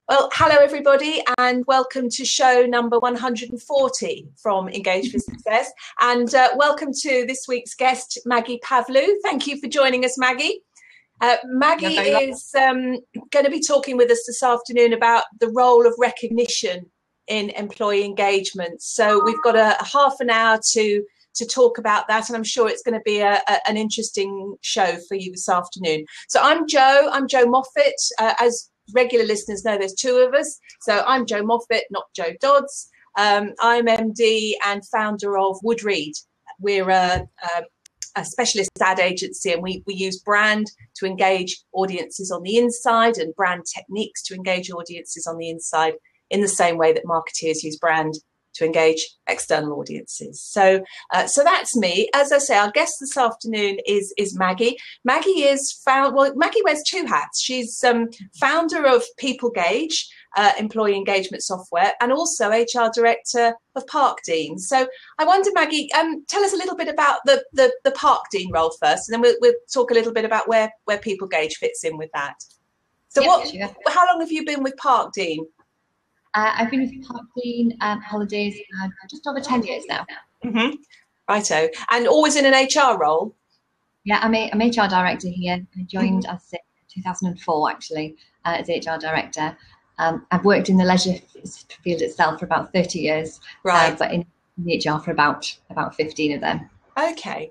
Well, hello everybody and welcome to show number 140 from Engage for Success, and welcome to this week's guest, Maggie Pavlou. Thank you for joining us, Maggie. Maggie is going to be talking with us this afternoon about the role of recognition in employee engagement. So we've got a half an hour to talk about that, and I'm sure it's going to be an interesting show for you this afternoon. So I'm Jo Moffatt. As regular listeners know, there's two of us. So I'm Jo Moffatt, not Jo Dodds. I'm MD and founder of Wood Reed. We're a specialist ad agency, and we use brand to engage audiences on the inside and brand techniques to engage audiences on the inside in the same way that marketeers use brand to engage external audiences. So that's me. As I say, our guest this afternoon is Maggie. Maggie Maggie wears two hats. She's founder of PeopleGauge, employee engagement software, and also HR director of Parkdean. So I wonder, Maggie, tell us a little bit about the Parkdean role first, and then we'll talk a little bit about where PeopleGauge fits in with that. So how long have you been with Parkdean? I've been with Parkdean Holidays just over 10 years now. Mm-hmm. Righto. And always in an HR role? Yeah, I'm HR director here. I joined as 2004 actually as HR director. I've worked in the leisure field itself for about 30 years, right? But in HR for about 15 of them. Okay.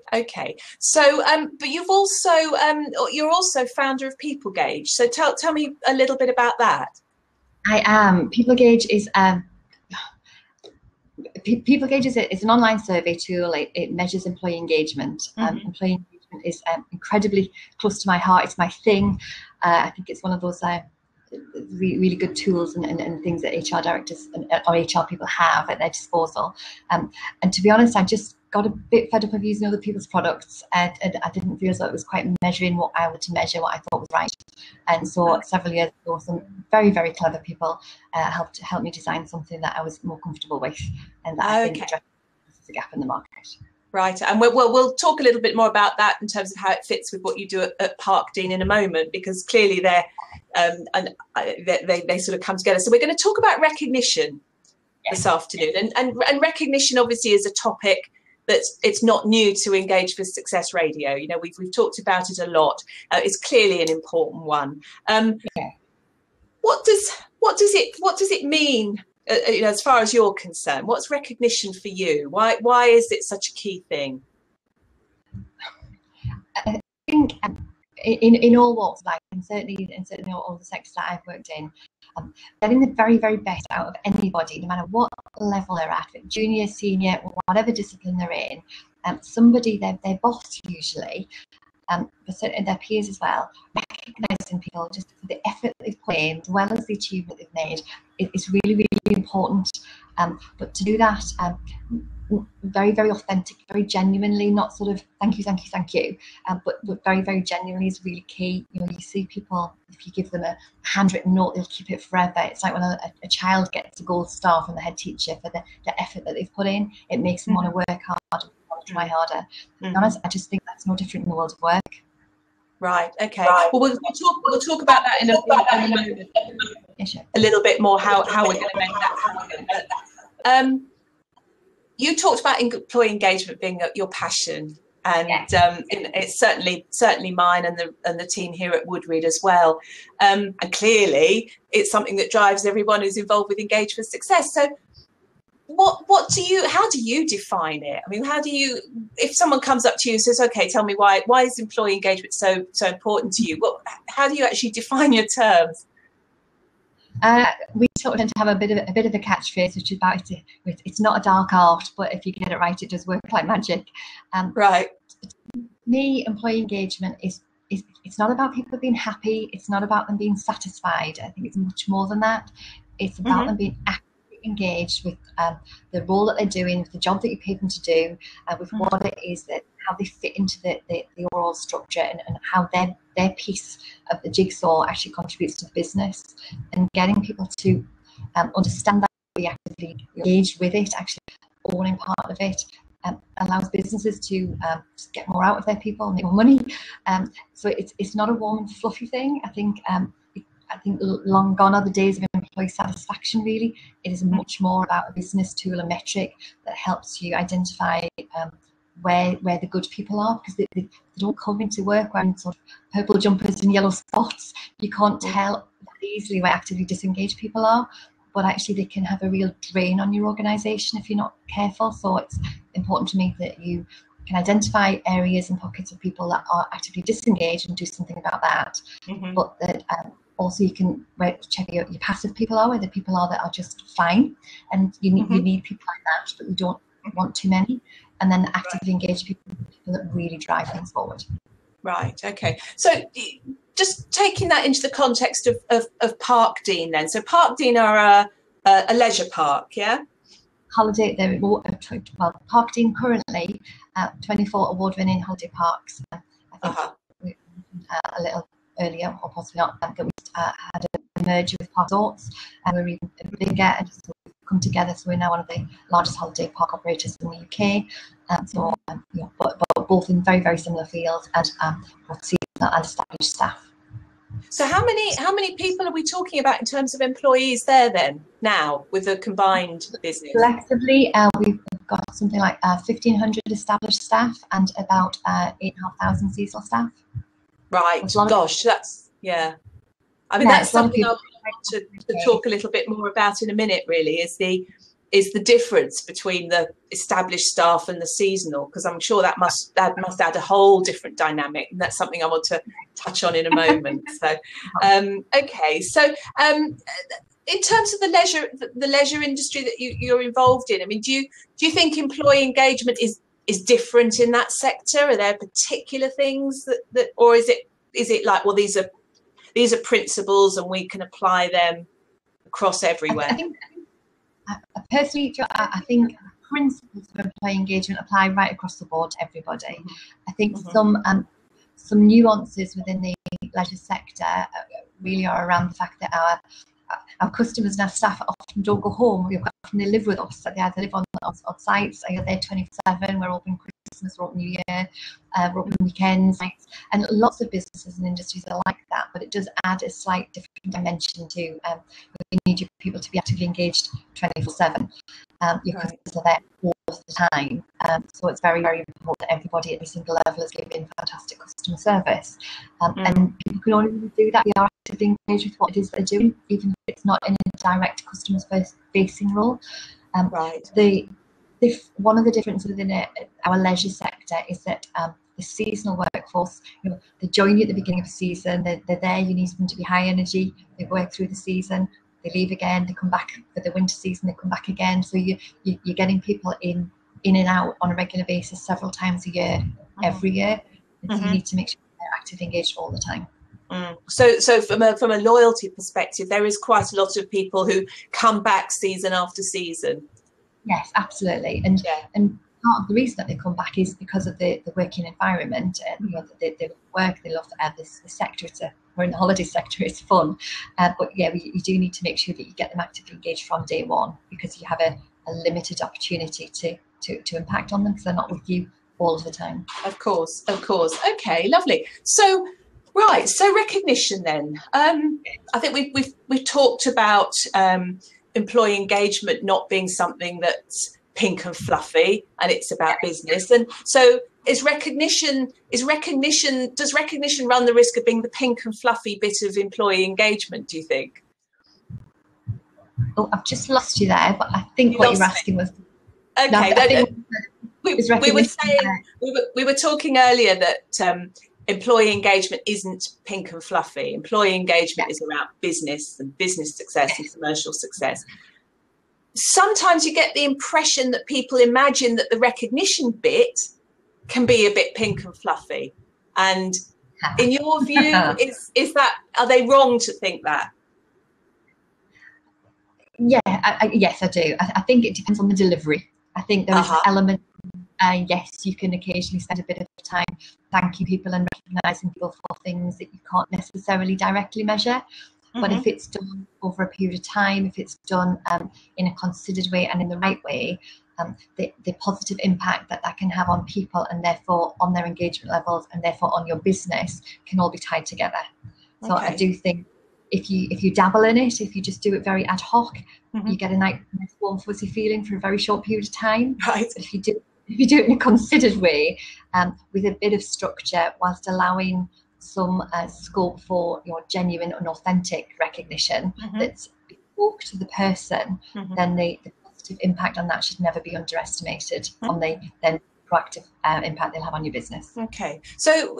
So, but you're also founder of PeopleGauge. So tell me a little bit about that. I am. PeopleGauge is is an online survey tool. It measures employee engagement. Employee engagement is incredibly close to my heart. It's my thing. I think it's one of those really good tools and things that HR directors or HR people have at their disposal. And to be honest, I just got a bit fed up of using other people's products, and I didn't feel as though it was quite measuring what I wanted to measure, what I thought was right. And so several years ago, some very, very clever people helped me design something that I was more comfortable with, and that I think addresses the gap in the market. Right, and we'll talk a little bit more about that in terms of how it fits with what you do at Parkdean in a moment, because clearly they sort of come together. So we're going to talk about recognition this afternoon, and recognition obviously is a topic it's not new to Engage for Success Radio. You know, we've talked about it a lot. It's clearly an important one. What does it mean? As far as you're concerned, what's recognition for you? Why is it such a key thing? I think in all walks of life, and certainly all the sectors that I've worked in, getting the very, very best out of anybody, no matter what level they're at, junior, senior, whatever discipline they're in, somebody, their boss usually, but certainly their peers as well, recognising people just for the effort that they've put in, as well as the achievement they've made, is really, really important. But to do that very, very authentic, very genuinely, not sort of thank you, but very, very genuinely is really key. You know, you see people, if you give them a handwritten note, they'll keep it forever. It's like when a child gets a gold star from the head teacher for the effort that they've put in. It makes them want to work harder, want to try harder. To be honest, I just think that's no different in the world of work. Right. Okay. Right. Well, we'll talk about that in a moment. Yeah, sure. A little bit more how we're going to make that happen. You talked about employee engagement being your passion, and it's certainly mine and the team here at Wood Reed as well. And clearly, it's something that drives everyone who's involved with Engage for Success. So, how do you define it? I mean, if someone comes up to you and says, "Okay, tell me why is employee engagement so important to you?" How do you actually define your terms? We sort of tend to have a bit of a catchphrase, which is about it's not a dark art, but if you get it right, it does work like magic. Right. To me, employee engagement is it's not about people being happy. It's not about them being satisfied. I think it's much more than that. It's about them being actively engaged with the role that they're doing, with the job that you paid them to do, with what it is that how they fit into the overall structure, and how their piece of the jigsaw actually contributes to the business, and getting people to understand that, be actively engaged with it, actually owning part of it, allows businesses to get more out of their people, make more money. So it's not a warm and fluffy thing. I think long gone are the days of employee employee satisfaction, really. It is much more about a business tool, a metric that helps you identify where the good people are, because they don't come into work wearing sort of purple jumpers and yellow spots. You can't tell that easily where actively disengaged people are, but actually they can have a real drain on your organisation if you're not careful. So it's important to me that you can identify areas and pockets of people that are actively disengaged and do something about that. But that also you can check your passive people are, where the people are that are just fine, and you need people like that, but you don't want too many. And then actively engaged people that really drive things forward. Right. Okay. So just taking that into the context of Parkdean then. So Parkdean are a leisure park, yeah? Holiday, Parkdean currently 24 award-winning holiday parks. I think a little earlier, or possibly not, that we had a merger with Park Resorts, and we're even bigger, and so we've come together. So we're now one of the largest holiday park operators in the UK. But both in very, very similar fields, and both seasonal and established staff. So how many people are we talking about in terms of employees there then now with the combined business? Collectively, we've got something like 1,500 established staff and about 8,500 seasonal staff. Right. Gosh, that's I mean, that's something I want to talk a little bit more about in a minute. Really, is the difference between the established staff and the seasonal, because I'm sure that must add a whole different dynamic, and that's something I want to touch on in a moment. So, okay, so in terms of the leisure industry that you're involved in, I mean, do you think employee engagement is different in that sector? Are there particular things that or is it like, well, these are principles and we can apply them across everywhere? Personally, I think principles of employee engagement apply right across the board to everybody. I think some nuances within the leisure sector really are around the fact that our customers and our staff often don't go home. Often they live with us. They either live on sites, they're there 24/7. We're open Christmas, we're open New Year, we're open weekends, and lots of businesses and industries are like that. But it does add a slight different dimension to you need your people to be actively engaged 24/7. Your customers are there all the time, so it's very, very important that everybody at every single level is giving fantastic customer service. And people can only really do that. They are actively engaged with what it is they're doing, even if it's not in a direct customer facing role. One of the differences within our leisure sector is that the seasonal workforce, they join you at the beginning of the season, they're there, you need them to be high energy, they work through the season, they leave again, they come back for the winter season, they come back again. So you're getting people in and out on a regular basis several times a year, every year. And so you need to make sure they're actively engaged all the time. So from a loyalty perspective, there is quite a lot of people who come back season after season. Yes, absolutely. And part of the reason that they come back is because of the working environment. They work, they love this sector. We're in the holiday sector, it's fun. But you do need to make sure that you get them actively engaged from day one, because you have a limited opportunity to impact on them, because they're not with you all of the time. Of course. Okay, lovely. So recognition then. I think we've talked about employee engagement not being something that's pink and fluffy, and it's about business. And so does recognition run the risk of being the pink and fluffy bit of employee engagement, do you think? Oh, I've just lost you there, but I think what you're asking was... Okay. We were talking earlier that employee engagement isn't pink and fluffy. Employee engagement is about business and business success and commercial success. Sometimes you get the impression that people imagine that the recognition bit can be a bit pink and fluffy. And in your view, are they wrong to think that? Yeah, yes, I do. I think it depends on the delivery. I think there is an element. Yes, you can occasionally spend a bit of time thanking people and recognising people for things that you can't necessarily directly measure. But if it's done over a period of time, if it's done in a considered way and in the right way, the positive impact that can have on people, and therefore on their engagement levels, and therefore on your business, can all be tied together. So I do think if you dabble in it, if you just do it very ad hoc, you get a nice warm fuzzy feeling for a very short period of time. Right. But if you do it in a considered way, with a bit of structure, whilst allowing some scope for your genuine and authentic recognition that's spoke to the person, then the positive impact on that should never be underestimated on the then proactive impact they'll have on your business. Okay, so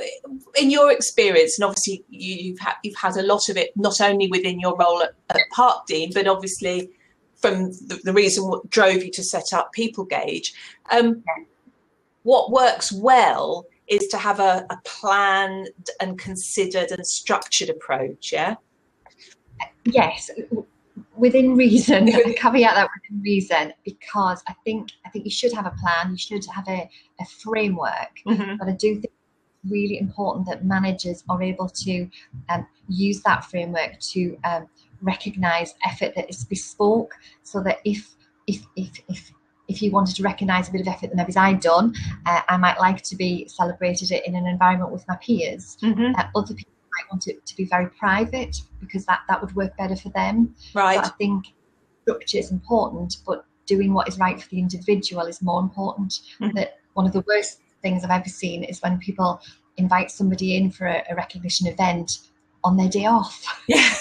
in your experience, and obviously you've had a lot of it, not only within your role at Parkdean, but obviously from the reason what drove you to set up People Gauge. What works well is to have a planned and considered and structured approach. Yeah. Yes. Within reason, caveat that within reason, because I think you should have a plan, you should have a framework, but I do think it's really important that managers are able to use that framework to recognise effort that is bespoke, so that if you wanted to recognise a bit of effort that maybe I've done, I might like to be celebrated in an environment with my peers. Other people might want it to be very private because that would work better for them. Right. So I think structure is important, but doing what is right for the individual is more important. That one of the worst things I've ever seen is when people invite somebody in for a recognition event on their day off. Yeah.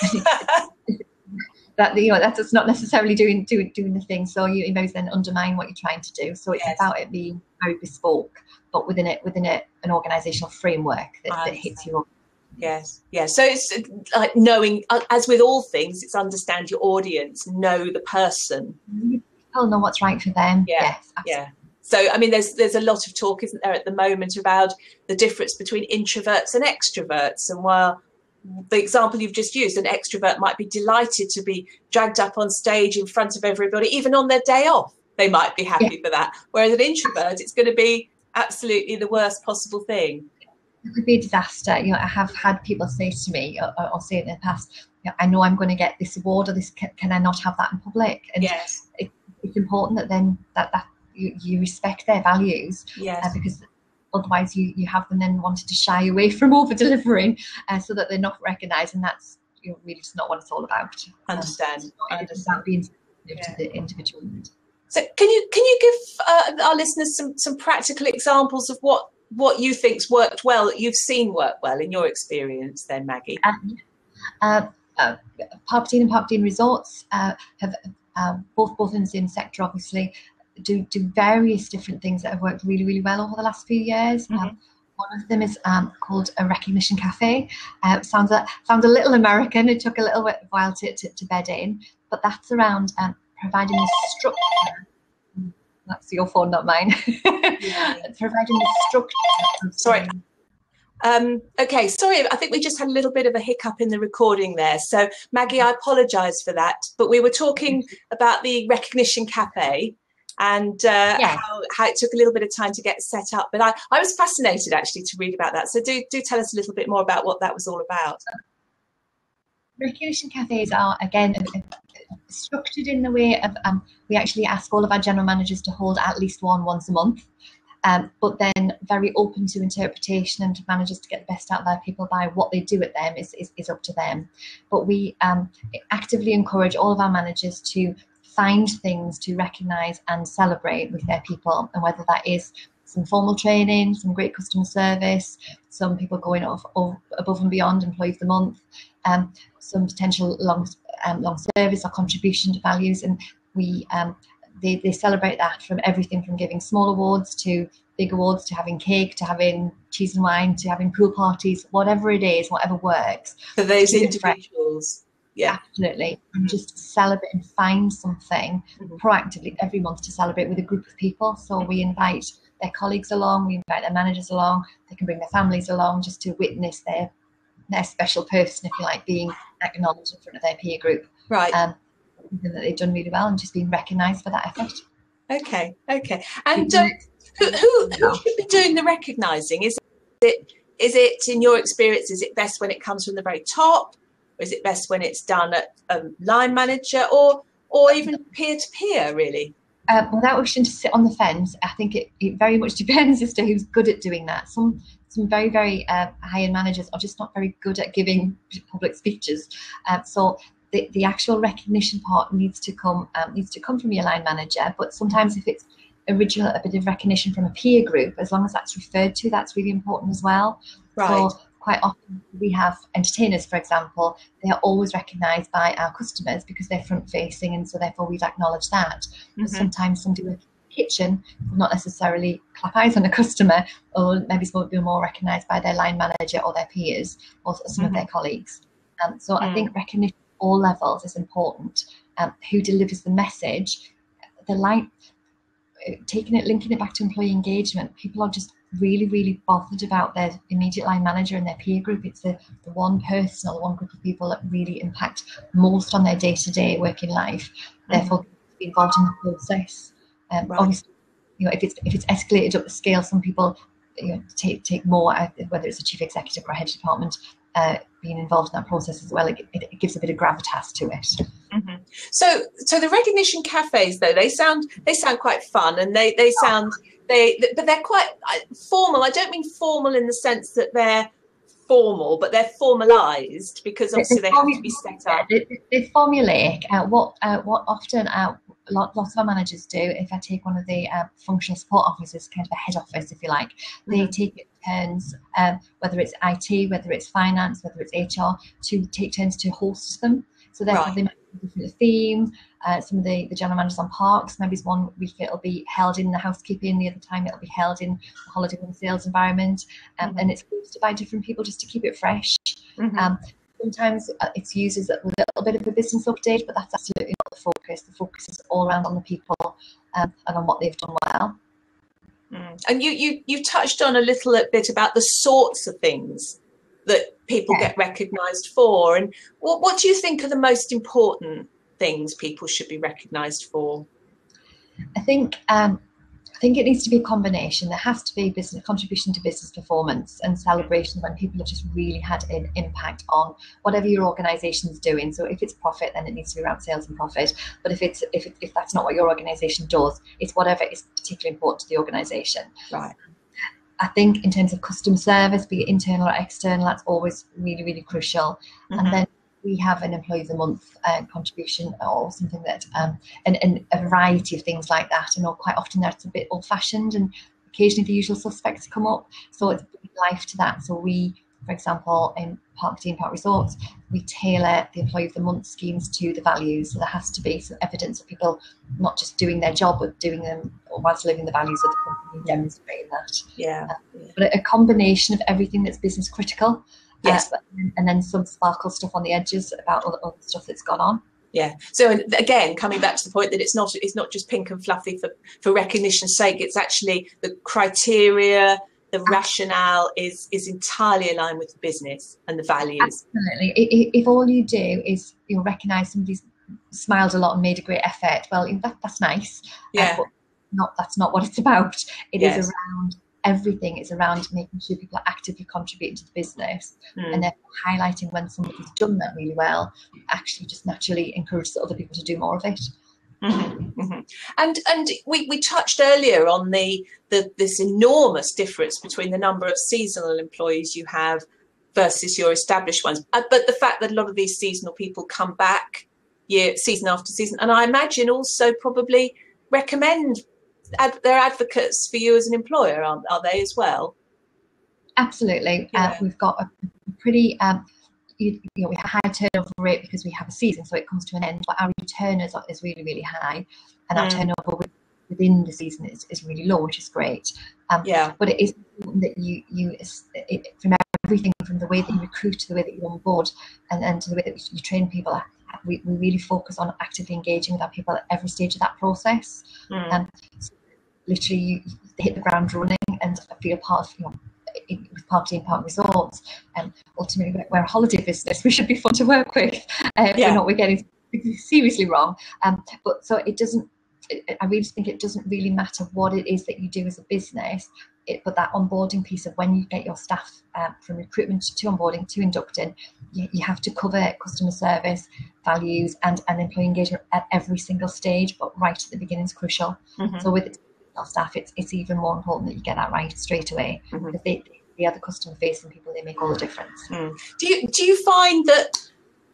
That's not necessarily doing the thing. So you maybe then undermine what you're trying to do. So it's about it being very bespoke, but within an organisational framework that hits your. Yes. So it's like knowing, as with all things, it's understand your audience, know the person. People know what's right for them. Yes. Yeah. So I mean, there's a lot of talk, isn't there, at the moment about the difference between introverts and extroverts, and while the example you've just used, an extrovert might be delighted to be dragged up on stage in front of everybody, even on their day off. They might be happy for that. Whereas an introvert, it's going to be absolutely the worst possible thing. It would be a disaster. I have had people say to me, or say in the past, I know I'm going to get this award, or this. Can I not have that in public? And yes, it's important that then that you respect their values. Yes, because otherwise you have them then wanting to shy away from over delivering, so that they're not recognised, and that's really just not what it's all about. Understand. It's about being sensitive to the individual. So can you give our listeners some practical examples of what you think's worked well, that you've seen work well in your experience then, Maggie? Parkdean and Parkdean Resorts have both in the same sector, obviously, do various different things that have worked really, really well over the last few years. One of them is called a recognition cafe. Sounds a little American. It took a little while to bed in, but that's around providing the structure. That's your phone, not mine. Providing the structure. Sorry. Okay, sorry, I think we just had a little bit of a hiccup in the recording there. So, Maggie, I apologise for that. But we were talking about the recognition cafe and how it took a little bit of time to get set up. But I was fascinated, actually, to read about that. So do tell us a little bit more about what that was all about. Recognition cafes are, again, structured in the way of we actually ask all of our general managers to hold at least one once a month, but then very open to interpretation, and managers to get the best out of their people by what they do at them is up to them. But we actively encourage all of our managers to find things to recognise and celebrate with their people, and whether that is some formal training, some great customer service, some people going above and beyond Employee of the Month, some potential long service or contribution to values, and they celebrate that, from everything from giving small awards to big awards, to having cake, to having cheese and wine, to having pool parties, whatever it is, whatever works. For those individuals. Yeah, absolutely. And just celebrate and find something proactively every month to celebrate with a group of people. So we invite their colleagues along, we invite their managers along, they can bring their families along just to witness their special person, if you like, being acknowledged in front of their peer group. Right. Something that they've done really well and just being recognised for that effort. Okay. And who should be doing the recognising? Is it, in your experience, is it best when it comes from the very top? Or is it best when it's done at a line manager or even peer-to-peer, really? Without wishing to sit on the fence, I think it very much depends as to who's good at doing that. Some some very, very high-end managers are just not very good at giving public speeches. So the actual recognition part needs to come from your line manager. But sometimes if it's a bit of recognition from a peer group, as long as that's referred to, that's really important as well. Right. So quite often we have entertainers, for example, they are always recognised by our customers because they're front facing, and so therefore we'd acknowledge that. But sometimes somebody working in the kitchen will not necessarily clap eyes on a customer, or maybe be more recognised by their line manager or their peers or some of their colleagues. So I think recognition at all levels is important. Who delivers the message, the line, linking it back to employee engagement. People are just really, really bothered about their immediate line manager and their peer group. It's the one person or the one group of people that really impact most on their day-to-day working life. Therefore, be involved in the process. Obviously, if it's escalated up the scale, some people take more, whether it's a chief executive or a head of department, being involved in that process as well. It gives a bit of gravitas to it. So the recognition cafes, though, they sound quite fun, and they sound but they're quite formal. I don't mean formal in the sense that they're formal, but they're formalised because obviously they have to be set up. They're formulaic. What often lots of our managers do, if I take one of the functional support officers, kind of a head office, if you like, they take it turns, whether it's IT, whether it's finance, whether it's HR, to take turns to host them. So therefore they might have a different theme. Some of the general managers on parks, maybe one week it'll be held in the housekeeping, the other time it'll be held in the holiday and sales environment, and it's hosted by different people just to keep it fresh. Sometimes it's used as a little bit of a business update, but that's absolutely not the focus. The focus is all around on the people and on what they've done well. And you touched on a little bit about the sorts of things that people get recognised for, and what do you think are the most important things people should be recognised for? I think it needs to be a combination. There has to be business contribution to business performance and celebration when people have just really had an impact on whatever your organisation is doing. So if it's profit, then it needs to be around sales and profit. But if that's not what your organisation does, it's whatever is particularly important to the organisation. Right. I think in terms of customer service, be it internal or external, that's always really, really crucial. And then we have an employee of the month contribution or something that, and a variety of things like that. And quite often that's a bit old-fashioned, and occasionally the usual suspects come up. So it's life to that. So we, for example, in Parkdean Park Resorts, we tailor the employee of the month schemes to the values. So there has to be some evidence of people not just doing their job, but doing them whilst living the values of the company, demonstrating that. But a combination of everything that's business critical. Yes, and then some sparkle stuff on the edges about all the stuff that's gone on. Yeah. So again, coming back to the point that it's not just pink and fluffy for recognition's sake. It's actually the criteria, the rationale is entirely aligned with the business and the values. Absolutely. If all you do is recognise somebody's smiled a lot and made a great effort, well, that's nice. But that's not what it's about. It is around everything. Is around making sure people are actively contributing to the business, and therefore highlighting when somebody's done that really well, actually just naturally encourages other people to do more of it. And we touched earlier on this enormous difference between the number of seasonal employees you have versus your established ones, but the fact that a lot of these seasonal people come back season after season, and I imagine also probably recommend. They're advocates for you as an employer, are they as well? Absolutely. We've got a pretty we have a high turnover rate because we have a season, so it comes to an end. But our return is really, really high, and our turnover within the season is really low, which is great. But it is important that you from everything from the way that you recruit to the way that you onboard and to the way that you train people. We really focus on actively engaging with our people at every stage of that process. So literally, you hit the ground running and feel part of, with Parkdean Park Resorts. Ultimately, we're a holiday business. We should be fun to work with. We're getting seriously wrong. But so it doesn't. I really think it doesn't really matter what it is that you do as a business. But that onboarding piece of when you get your staff from recruitment to onboarding to inducting, you have to cover customer service, values, and employee engagement at every single stage. But right at the beginning is crucial. So with our staff, it's even more important that you get that right straight away, because they are the customer facing people. They make all the difference. Do you find that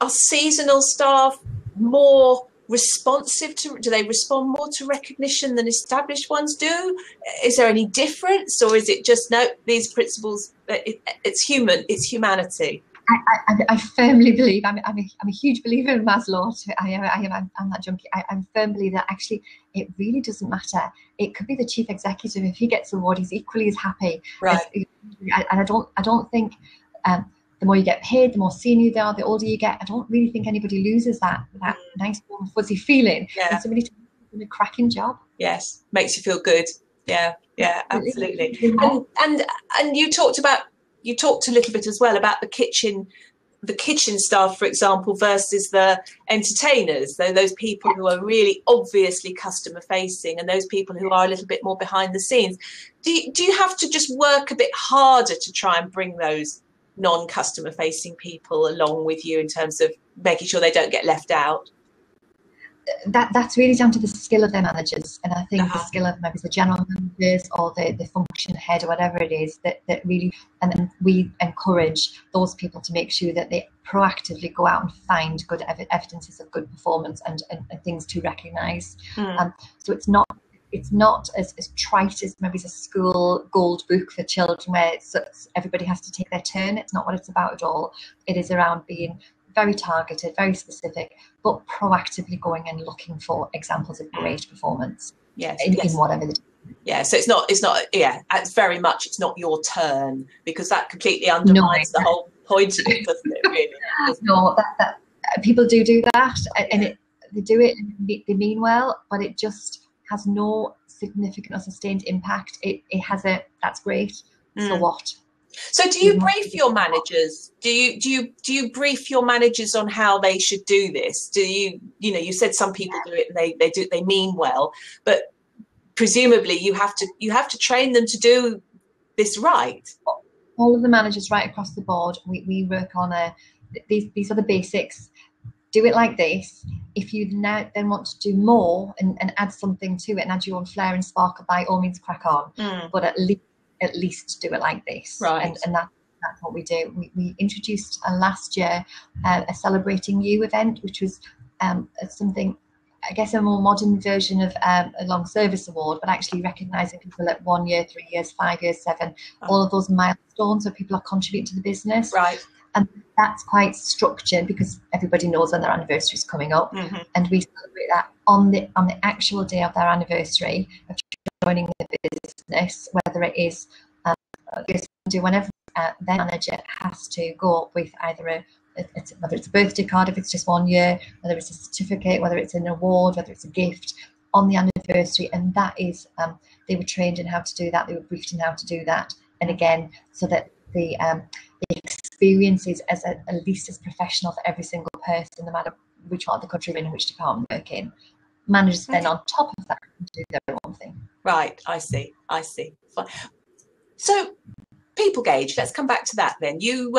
are seasonal staff more responsive to, do they respond more to recognition than established ones do? Is there any difference, or is it just, no, these principles, it's humanity? I firmly believe, I'm a huge believer in Maslow. I'm that junkie. I firmly believe that actually it really doesn't matter. It could be the chief executive. If he gets the award, he's equally as happy. Right. And I don't think the more you get paid, the more senior they are, the older you get. I don't really think anybody loses that nice warm fuzzy feeling. Yeah. And somebody doing a cracking job. Yes, makes you feel good. Yeah, absolutely. And you talked a little bit as well about the kitchen staff, for example, versus the entertainers, those people who are really obviously customer facing, and those people who are a little bit more behind the scenes. Do you have to just work a bit harder to try and bring those non-customer facing people along with you in terms of making sure they don't get left out? That's really down to the skill of their managers, and I think the skill of maybe the general managers or the function head or whatever it is that really, and then we encourage those people to make sure that they proactively go out and find good evidences of good performance and things to recognise. So it's not as trite as maybe a school gold book for children where everybody has to take their turn. It's not what it's about at all. It is around being very targeted, very specific, but proactively going and looking for examples of great performance. Yes, in whatever the. Yeah, so it's not. Yeah, it's very much. It's not your turn, because that completely undermines the whole point of it, doesn't it? Really. No, that people do that, and they do it. They mean well, but it just has no significant or sustained impact. It has that's great. So what? So do you brief your managers? Do you brief your managers on how they should do this? Do you said some people do it and they mean well, but presumably you have to train them to do this right. All of the managers right across the board, we work on these are the basics. Do it like this. If you now then want to do more and add something to it and add your own flair and sparkle, by all means crack on. But at least do it like this. Right. And that's what we do. We introduced last year a Celebrating You event, which was something, I guess, a more modern version of a long service award, but actually recognising people at 1 year, 3 years, 5 years, 7, all of those milestones where people are contributing to the business. Right. And that's quite structured because everybody knows when their anniversary is coming up, and we celebrate that on the actual day of their anniversary of joining the business, whether it is whenever their manager has to go up with either whether it's a birthday card if it's just 1 year, whether it's a certificate, whether it's an award, whether it's a gift on the anniversary, and that is they were trained in how to do that, they were briefed in how to do that, and again, so that the experience is at least as professional for every single person, no matter which part of the country and which department they work in. Managers then on top of that do their own thing. Right, I see. Fine. So, people gauge. Let's come back to that then. You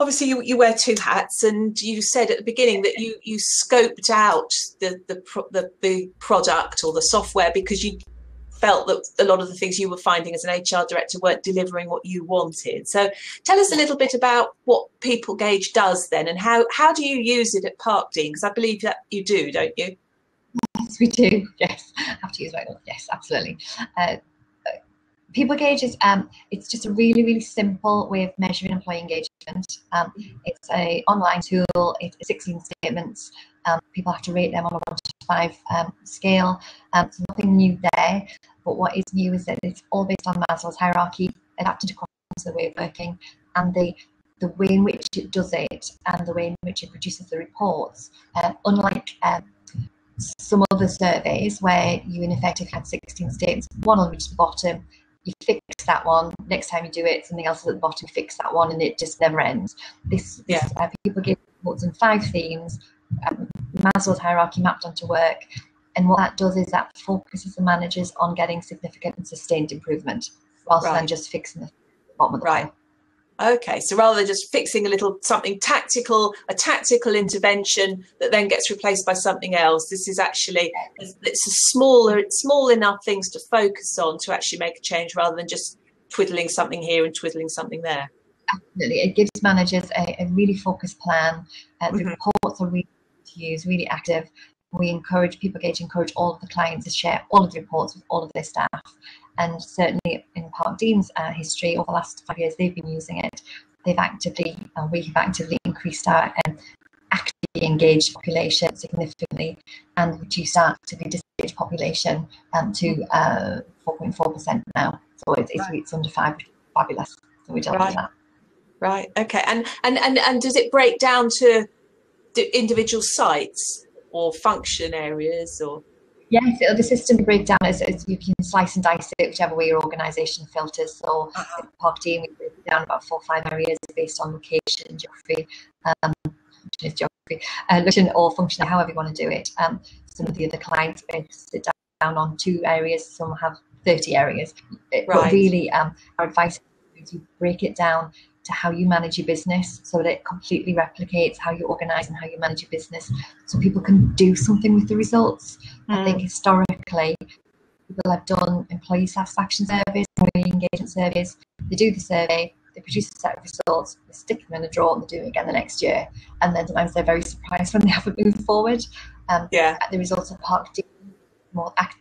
obviously you wear two hats, and you said at the beginning that you scoped out the product or the software because you felt that a lot of the things you were finding as an HR director weren't delivering what you wanted. So, tell us a little bit about what People Gauge does then, and how do you use it at Parkdean? Because I believe that you do, don't you? Yes, we do. Yes, I have to use my own. Yes, absolutely. People Gauge is it's just a really, really simple way of measuring employee engagement. It's an online tool. It's 16 statements. People have to rate them on a 1 to 5 scale. So nothing new there. But what is new is that it's all based on Maslow's hierarchy, adapted across the way of working, and the way in which it does it, and the way in which it produces the reports. Unlike some other surveys where you in effect have had 16 statements, one will reach the bottom, you fix that one, next time you do it, something else is at the bottom, fix that one, and it just never ends. People give reports in 5 themes, Maslow's hierarchy mapped onto work, and what that does is that focuses the managers on getting significant and sustained improvement, rather than just fixing the bottom of the pile. Okay, so rather than just fixing something tactical, a tactical intervention that then gets replaced by something else, this is actually, it's small enough things to focus on to actually make a change, rather than just twiddling something here and twiddling something there. Absolutely. It gives managers a really focused plan. The reports are really to use, really active. We encourage all of the clients to share all of the reports with all of their staff. And certainly in Parkdean's history, over the last 5 years, they've been using it. We have actively increased our actively engaged population significantly and reduced our actively disengaged population to 4.4% now. So it's under 5, fabulous. So we dealt with that. Right. Okay. And does it break down to individual sites or function areas or? Yes, the system breakdown is you can slice and dice it whichever way your organisation filters. So at Parkdean, we break it down about 4 or 5 areas based on location, geography, location or function, however you want to do it. Some of the other clients sit down on 2 areas, some have 30 areas. But really, our advice is you break it down to how you manage your business so that it completely replicates how you organise and how you manage your business so people can do something with the results. I think historically people have done employee satisfaction surveys, employee engagement surveys. They do the survey, they produce a set of results, they stick them in a drawer and they do it again the next year. And then sometimes they're very surprised when they haven't moved forward. The results of Parkdean,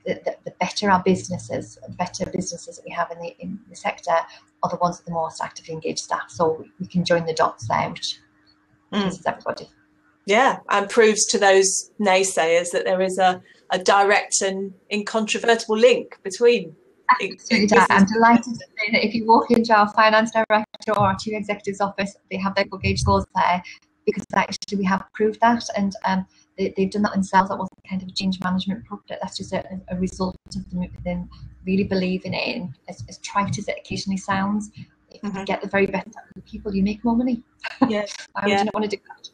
the better our businesses, the better businesses that we have in the sector are the ones with the most actively engaged staff. So we can join the dots there, which pleases everybody. Yeah, and proves to those naysayers that there is a direct and incontrovertible link between. Absolutely, I'm delighted to say that if you walk into our finance director or our chief executive's office, they have their gauge scores there, because actually we have proved that, and they've done that themselves. That wasn't kind of a change management project. That's just a result of them really believing in, as trite as it occasionally sounds, if you get the very best out of the people, you make more money. Yeah. Why would you not want to do that?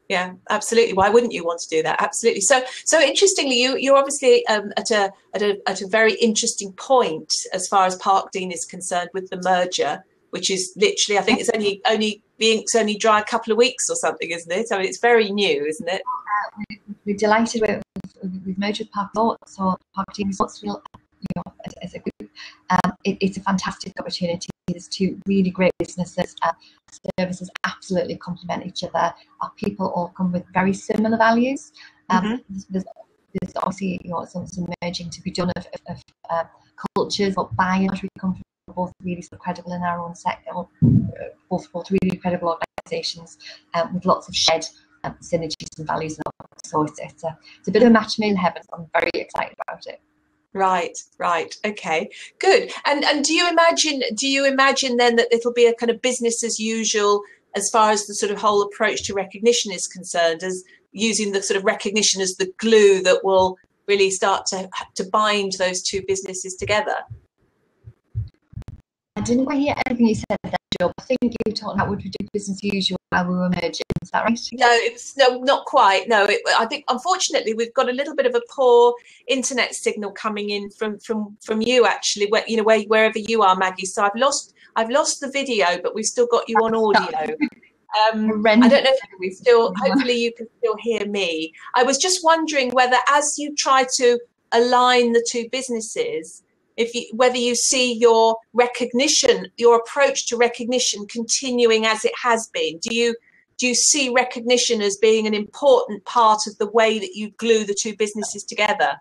Yeah, absolutely. Why wouldn't you want to do that? Absolutely. So interestingly, you're obviously at a very interesting point as far as Parkdean is concerned with the merger, which is literally, I think it's only dry a couple of weeks or something, isn't it? I mean, it's very new, isn't it? We're delighted we've merged with Pavlou, so Parkdean Resorts feel, as a group, it's a fantastic opportunity. There's 2 really great businesses. Services absolutely complement each other. Our people all come with very similar values. There's obviously some merging to be done of cultures, but by and large we come from both really sort of credible in our own sector, both really credible organisations with lots of shared synergies and values. So it's a bit of a match made in heaven. So I'm very excited about it. Right. Okay, good. And do you imagine then that it'll be a kind of business as usual as far as the sort of whole approach to recognition is concerned, as using the sort of recognition as the glue that will really start to bind those 2 businesses together? I didn't quite hear everything you said there, Joe. I think you talked about would we do business as usual while we were merging. Is that right? No, not quite. No, I think unfortunately we've got a little bit of a poor internet signal coming in from you actually, wherever you are, Maggie. So I've lost the video, but we've still got you on audio. I don't know if hopefully you can still hear me. I was just wondering whether, as you try to align the 2 businesses, whether you see your approach to recognition continuing as it has been. Do you see recognition as being an important part of the way that you glue the 2 businesses together?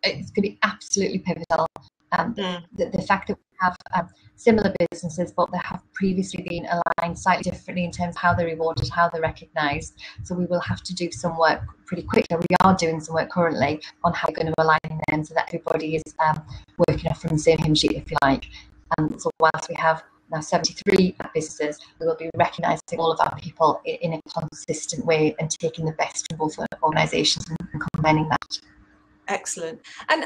It's going to be absolutely pivotal. The fact that we have similar businesses, but they have previously been aligned slightly differently in terms of how they're rewarded, how they're recognised. So we will have to do some work pretty quickly. We are doing some work currently on how we're going to align them so that everybody is working off from the same hymn sheet, if you like. So whilst we have now 73 businesses, we will be recognising all of our people in a consistent way and taking the best from both organisations and combining that. Excellent. And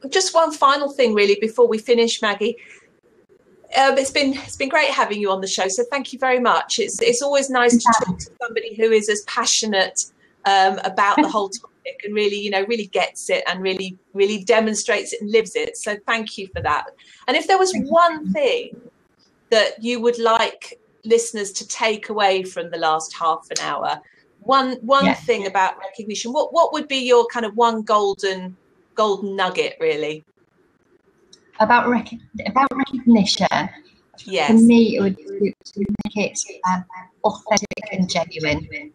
just one final thing really before we finish, Maggie. It's been great having you on the show, so thank you very much. It's always nice to talk to somebody who is as passionate about the whole topic and really gets it and really demonstrates it and lives it. So thank you for that. And if there was one thing that you would like listeners to take away from the last half an hour, one thing about recognition, what would be your kind of one golden nugget really? about recognition. Yes. For me, it would be to make it authentic and genuine.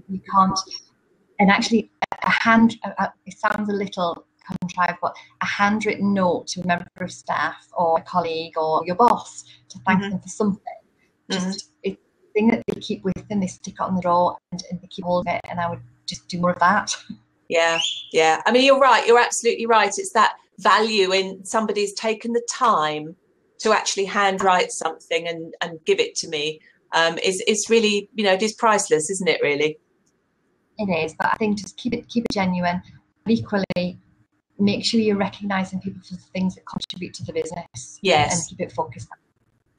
You can't, and actually, it sounds a little contrived, but a handwritten note to a member of staff or a colleague or your boss to thank them for something. Just it's a thing that they keep with them, they stick it on the door and they keep hold of it, and I would just do more of that. Yeah. I mean, you're right. You're absolutely right. It's that value in somebody's taken the time to actually handwrite something and give it to me. It's really, it is priceless, isn't it, really? It is, but I think just keep it genuine. But equally, make sure you're recognising people for the things that contribute to the business. Yes. And keep it focused.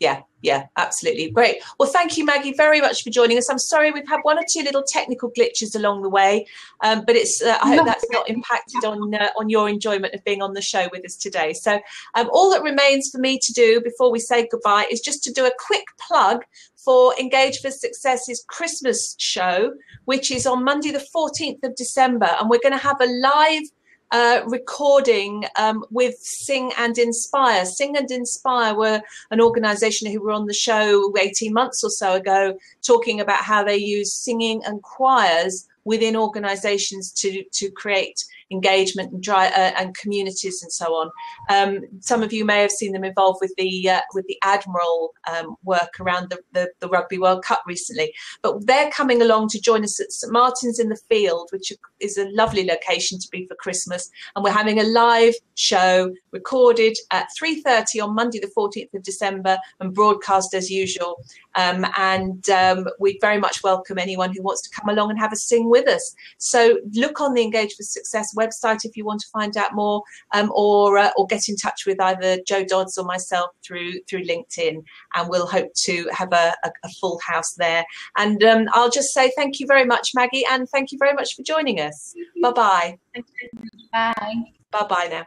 Yeah, absolutely. Great. Well, thank you, Maggie, very much for joining us. I'm sorry we've had one or two little technical glitches along the way, but it's I hope that's not impacted on your enjoyment of being on the show with us today. So all that remains for me to do before we say goodbye is just to do a quick plug for Engage for Success's Christmas show, which is on Monday the 14th of December, and we're going to have a live recording with Sing and Inspire. Sing and Inspire were an organisation who were on the show 18 months or so ago, talking about how they use singing and choirs within organisations to create engagement and communities and so on. Some of you may have seen them involved with the Admiral work around the Rugby World Cup recently, but they're coming along to join us at St Martin's in the Field, which is a lovely location to be for Christmas, and we're having a live show recorded at 3:30 on Monday the 14th of December and broadcast as usual, and we very much welcome anyone who wants to come along and have a sing with us. So look on the Engage for Success website if you want to find out more, or get in touch with either Joe Dodds or myself through LinkedIn, and we'll hope to have a full house there. And I'll just say thank you very much, Maggie, and thank you very much for joining us. Bye-bye. Bye. Bye-bye now.